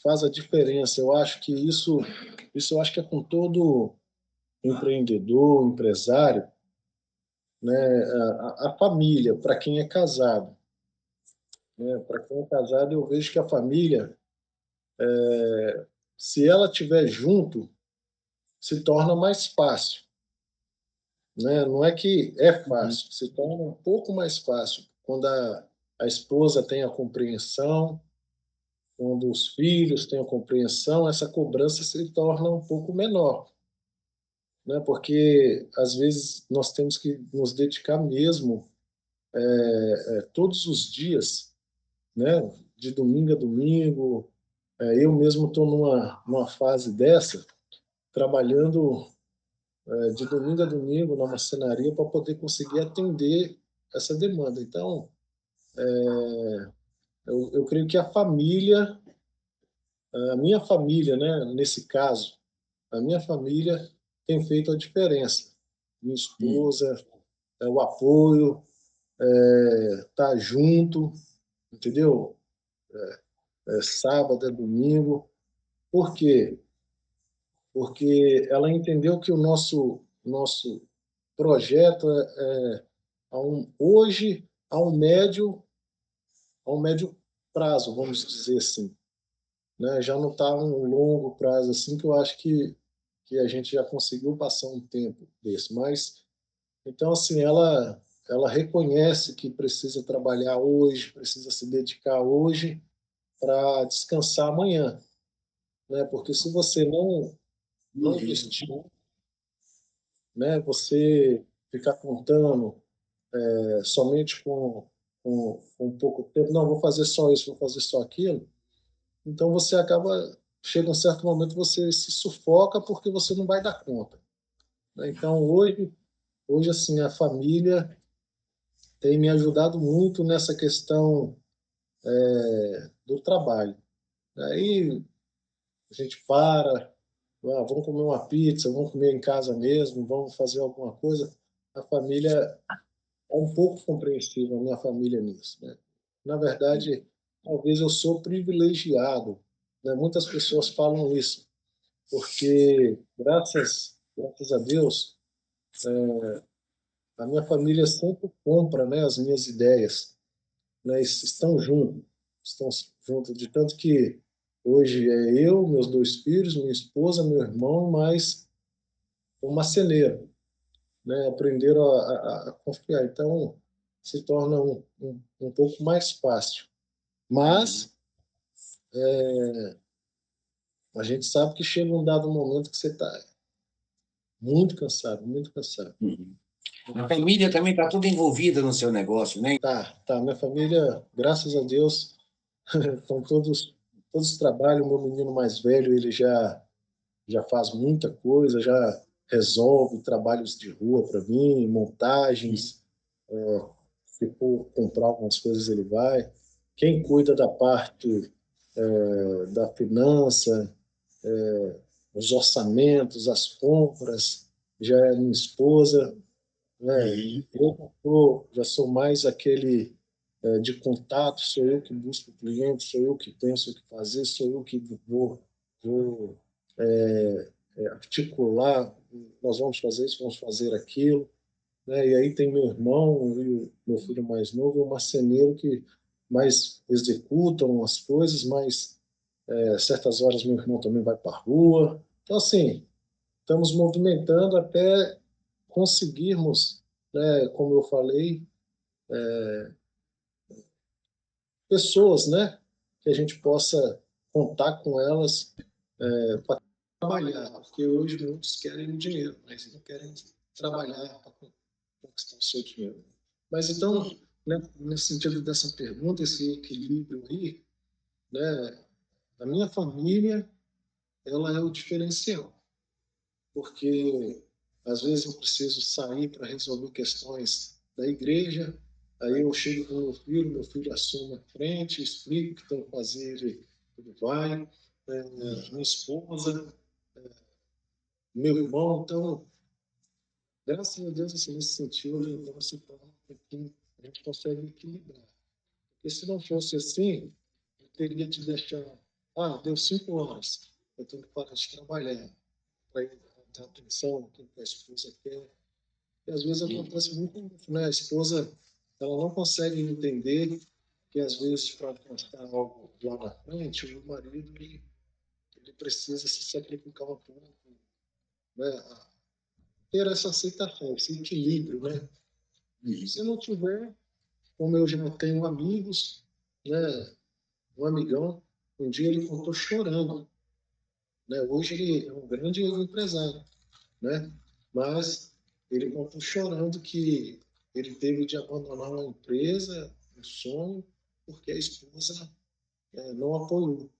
faz a diferença? Eu acho que isso eu acho que é com todo empreendedor, empresário, né? A família, para quem é casado, né? Para quem é casado, eu vejo que a família, se ela estiver junto, se torna mais fácil, né? Não é que é Uhum. fácil, se torna um pouco mais fácil quando a esposa tem a compreensão, quando os filhos têm a compreensão, essa cobrança se torna um pouco menor, né? Porque às vezes nós temos que nos dedicar mesmo todos os dias, né? De domingo a domingo. Eu mesmo estou numa fase dessa, trabalhando de domingo a domingo na marcenaria para poder conseguir atender essa demanda. Então, eu creio que a minha família, né, nesse caso, a minha família tem feito a diferença. Minha Uhum. esposa, o apoio, tá junto, entendeu? É sábado, é domingo. Por quê? Porque ela entendeu que o nosso projeto hoje a um médio prazo, vamos dizer assim, né? Já não está um longo prazo assim que eu acho que a gente já conseguiu passar um tempo desse. Mas então assim ela reconhece que precisa trabalhar hoje, precisa se dedicar hoje para descansar amanhã, né? Porque se você não investir, né? Você ficar contando somente com pouco tempo, não, vou fazer só isso, vou fazer só aquilo, então você acaba, chega um certo momento, você se sufoca porque você não vai dar conta, né? Então, hoje assim, a família tem me ajudado muito nessa questão do trabalho. Aí a gente vamos comer uma pizza, vamos comer em casa mesmo, vamos fazer alguma coisa. A família é um pouco compreensiva, a minha família nisso, né? Na verdade, talvez eu sou privilegiado, né? Muitas pessoas falam isso, porque graças a Deus, a minha família sempre compra, né, as minhas ideias, né? Estão juntos de tanto que hoje é eu, meus dois filhos, minha esposa, meu irmão, mais um marceneiro, né? Aprenderam a confiar. Então, se torna um pouco mais fácil. Mas a gente sabe que chega um dado momento que você está muito cansado, muito cansado. Uhum. A família também está toda envolvida no seu negócio, né? Tá. Minha família, graças a Deus, estão todos trabalham. O meu menino mais velho, ele já faz muita coisa, já resolve trabalhos de rua para mim, montagens. Se for comprar algumas coisas, ele vai. Quem cuida da parte da finança, os orçamentos, as compras, já é minha esposa, né? Já sou mais aquele de contato, sou eu que busco o cliente, sou eu que penso o que fazer, sou eu que vou articular, nós vamos fazer isso, vamos fazer aquilo, né? E aí tem meu irmão e o meu filho mais novo, o marceneiro, que mais executam as coisas, mas certas horas meu irmão também vai para a rua. Então, assim, estamos movimentando até conseguirmos, né, como eu falei, pessoas, né, que a gente possa contar com elas para trabalhar, porque hoje muitos querem dinheiro, mas não querem trabalhar para conquistar o seu dinheiro. Mas então, né, nesse sentido dessa pergunta, esse equilíbrio aí, né, a minha família, ela é o diferencial, porque às vezes eu preciso sair para resolver questões da igreja, aí eu chego com meu filho assume a frente, explico o que tem que fazer, ele vai, minha esposa, meu irmão, então, graças a Deus, assim, nesse sentido, então, se torna que a gente consegue equilibrar. Porque se não fosse assim, eu teria de deixar, deu 5 horas, eu tenho que parar de trabalhar para dar atenção ao que a esposa quer. E às vezes acontece muito isso, né? A esposa, ela não consegue entender que às vezes para alcançar algo lá na frente, o marido ele precisa se sacrificar um pouco, né? Ter essa aceitação, esse equilíbrio, né? E se não tiver, como eu já tenho amigos, né? Um amigão, um dia ele contou chorando, né? Hoje ele é um grande empresário, né? Mas ele contou chorando que ele teve de abandonar uma empresa, um sonho, porque a esposa não apoiou,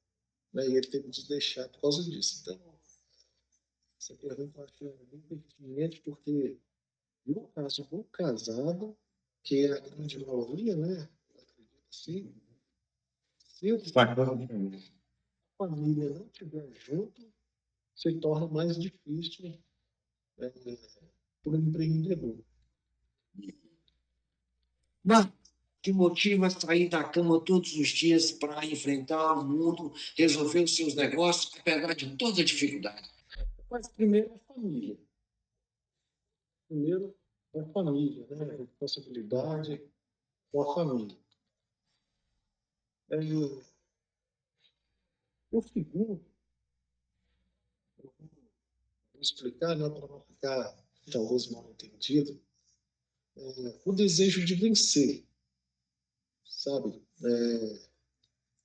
né? E ele teve de deixar por causa disso. Então, essa pergunta eu acho bem pertinente, porque no caso do casado, que é a grande maioria, né? Eu acredito assim, se a família não estiver junto, se torna mais difícil para o empreendedor. te motiva a sair da cama todos os dias para enfrentar o mundo, resolver os seus negócios, apesar de toda a dificuldade? Mas primeiro é família. Primeiro é família, né? A responsabilidade com a família. O segundo, vou explicar, né, para não ficar talvez mal entendido, o desejo de vencer, sabe?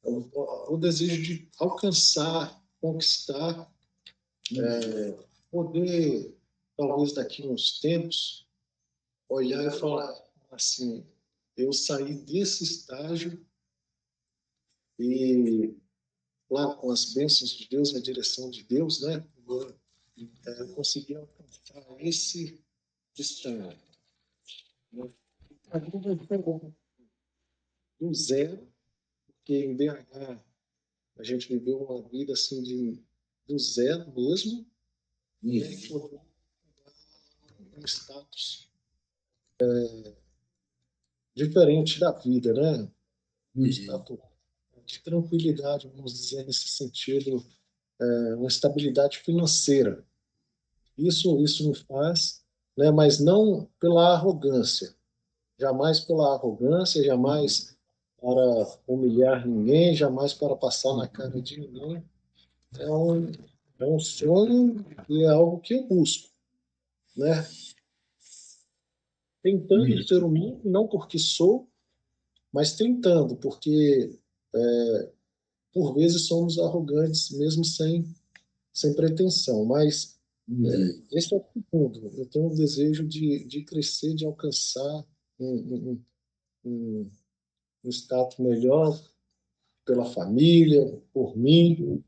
O desejo de alcançar, conquistar, poder, talvez daqui a uns tempos, olhar e falar assim, eu saí desse estágio e lá com as bênçãos de Deus, a direção de Deus, né? Eu consegui alcançar esse estágio. Agora pegou do zero, porque em BH a gente viveu uma vida assim do zero mesmo, e aí foi um status diferente da vida, né? Um status de tranquilidade, vamos dizer, nesse sentido, uma estabilidade financeira. Isso me faz, né? Mas não pela arrogância, jamais pela arrogância, jamais para humilhar ninguém, jamais para passar na cara de ninguém. É um, é um sonho e é algo que eu busco, né? Tentando ser humilde, não porque sou, mas tentando, porque por vezes somos arrogantes, mesmo sem pretensão. Mas esse é o segundo. Eu tenho um desejo de crescer, de alcançar um, um status melhor pela família, por mim,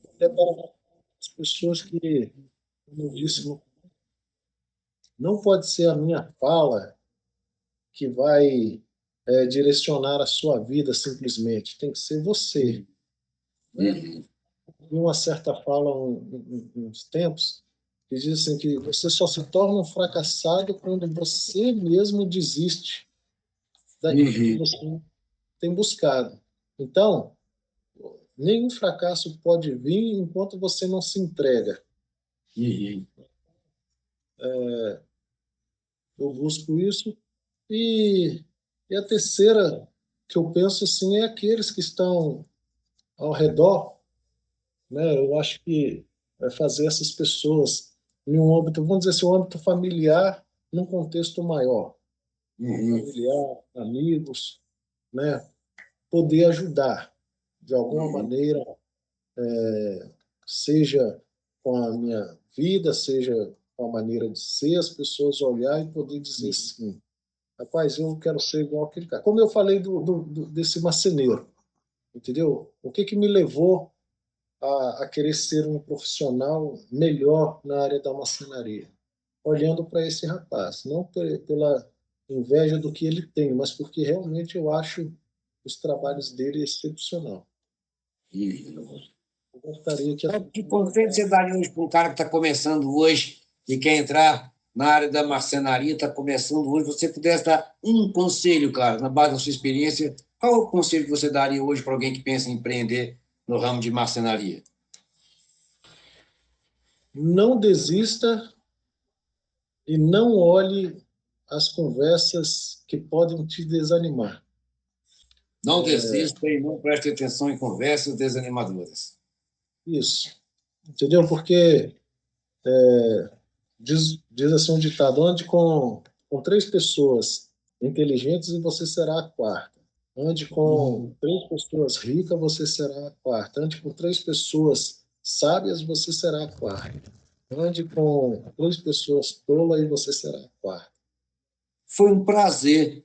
até para as pessoas que, como eu disse, não pode ser a minha fala que vai direcionar a sua vida simplesmente. Tem que ser você. Né? Uma certa fala, uns tempos, que diz assim que você só se torna um fracassado quando você mesmo desiste daquilo que você tem buscado. Então, nenhum fracasso pode vir enquanto você não se entrega. Eu busco isso. E a terceira que eu penso assim é aqueles que estão ao redor, né? Eu acho que é fazer essas pessoas em um âmbito, vamos dizer assim, um âmbito familiar, num contexto maior, familiar, amigos, né? Poder ajudar de alguma maneira, seja com a minha vida, seja com a maneira de ser, as pessoas olhar e poder dizer assim, rapaz, eu quero ser igual aquele cara. Como eu falei desse marceneiro, entendeu? O que me levou a querer ser um profissional melhor na área da marcenaria? Olhando para esse rapaz, não pela inveja do que ele tem, mas porque realmente eu acho os trabalhos dele excepcional. Eu gostaria que... Que conselho você daria hoje para um cara que está começando hoje e quer entrar na área da marcenaria, está começando hoje, você pudesse dar um conselho, cara, na base da sua experiência, qual é o conselho que você daria hoje para alguém que pensa em empreender no ramo de marcenaria? Não desista e não olhe as conversas que podem te desanimar. Não desista e não preste atenção em conversas desanimadoras. Isso. Entendeu? Porque diz assim um ditado, ande com 3 pessoas inteligentes e você será a quarta. Ande com 3 pessoas ricas, você será a quarta. Ande com 3 pessoas sábias, você será a quarta. Ande com 3 pessoas tolas e você será a quarta. Foi um prazer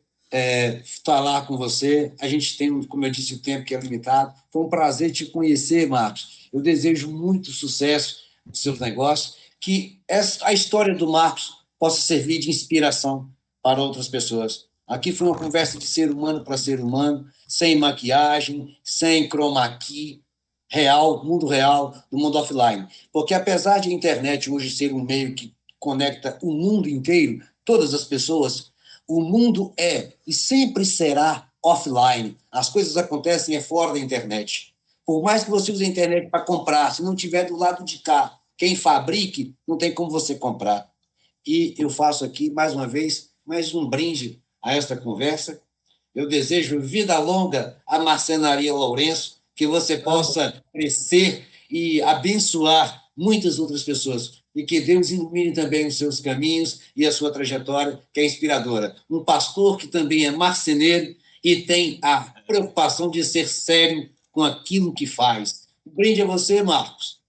falar com você. A gente tem, como eu disse, o tempo que é limitado. Foi um prazer te conhecer, Marcos. Eu desejo muito sucesso nos seus negócios, que a história do Marcos possa servir de inspiração para outras pessoas. Aqui foi uma conversa de ser humano para ser humano, sem maquiagem, sem chroma key, real, mundo real, do mundo offline. Porque apesar de a internet hoje ser um meio que conecta o mundo inteiro, todas as pessoas, o mundo é e sempre será offline. As coisas acontecem fora da internet. Por mais que você use a internet para comprar, se não tiver do lado de cá, quem fabrique, não tem como você comprar. E eu faço aqui, mais uma vez, mais um brinde a esta conversa. Eu desejo vida longa à Marcenaria Lourenço, que você possa crescer e abençoar muitas outras pessoas. E que Deus ilumine também os seus caminhos e a sua trajetória, que é inspiradora. Um pastor que também é marceneiro e tem a preocupação de ser sério com aquilo que faz. Um brinde a você, Marcos.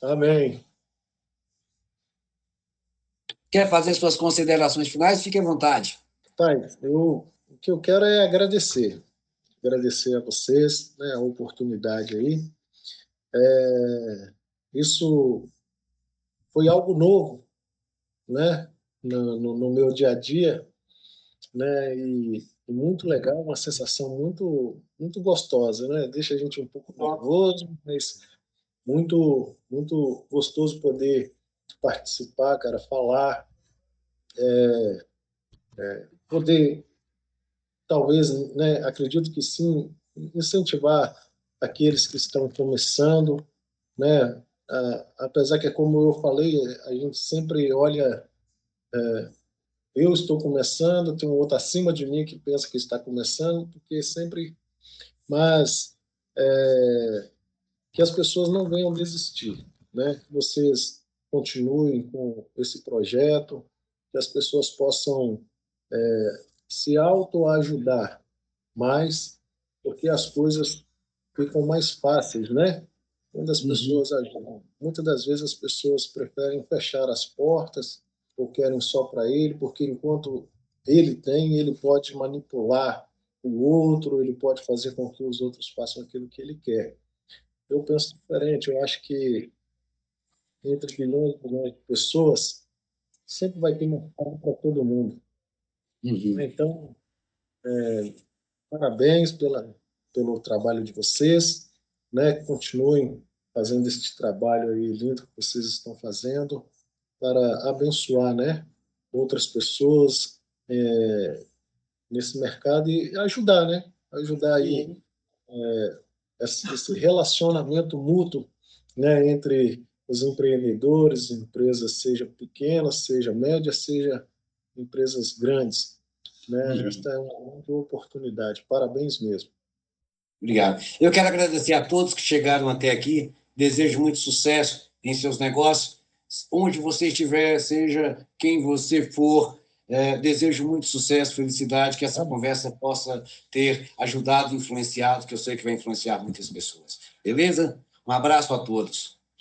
Amém. Quer fazer suas considerações finais? Fique à vontade. Tá, o que eu quero é agradecer. Agradecer a vocês, né, a oportunidade aí. Isso foi algo novo, né, no meu dia a dia, né, e muito legal, uma sensação muito gostosa, né? Deixa a gente um pouco nervoso, mas muito gostoso poder participar, cara, falar, poder, talvez, né, acredito que sim, incentivar aqueles que estão começando, né? Apesar que, como eu falei, a gente sempre olha, eu estou começando, tem um outro acima de mim que pensa que está começando, porque sempre, mas que as pessoas não venham desistir, né? Que vocês continuem com esse projeto, que as pessoas possam se autoajudar mais, porque as coisas ficam mais fáceis, né? Quando as pessoas ajudam. Muitas das vezes as pessoas preferem fechar as portas ou querem só para ele, porque enquanto ele tem, ele pode manipular o outro, ele pode fazer com que os outros façam aquilo que ele quer. Eu penso diferente, eu acho que entre bilhões e bilhões de pessoas sempre vai ter mercado para todo mundo. Então, parabéns pelo trabalho de vocês, né? Continuem fazendo este trabalho aí lindo que vocês estão fazendo para abençoar, né? Outras pessoas nesse mercado e ajudar, né? Ajudar aí esse relacionamento mútuo, né? Entre os empreendedores, empresas, seja pequenas, seja médias, seja empresas grandes, né? Esta é uma grande oportunidade. Parabéns mesmo. Obrigado. Eu quero agradecer a todos que chegaram até aqui. Desejo muito sucesso em seus negócios. Onde você estiver, seja quem você for, desejo muito sucesso, felicidade, que essa conversa possa ter ajudado, influenciado, que eu sei que vai influenciar muitas pessoas. Beleza? Um abraço a todos.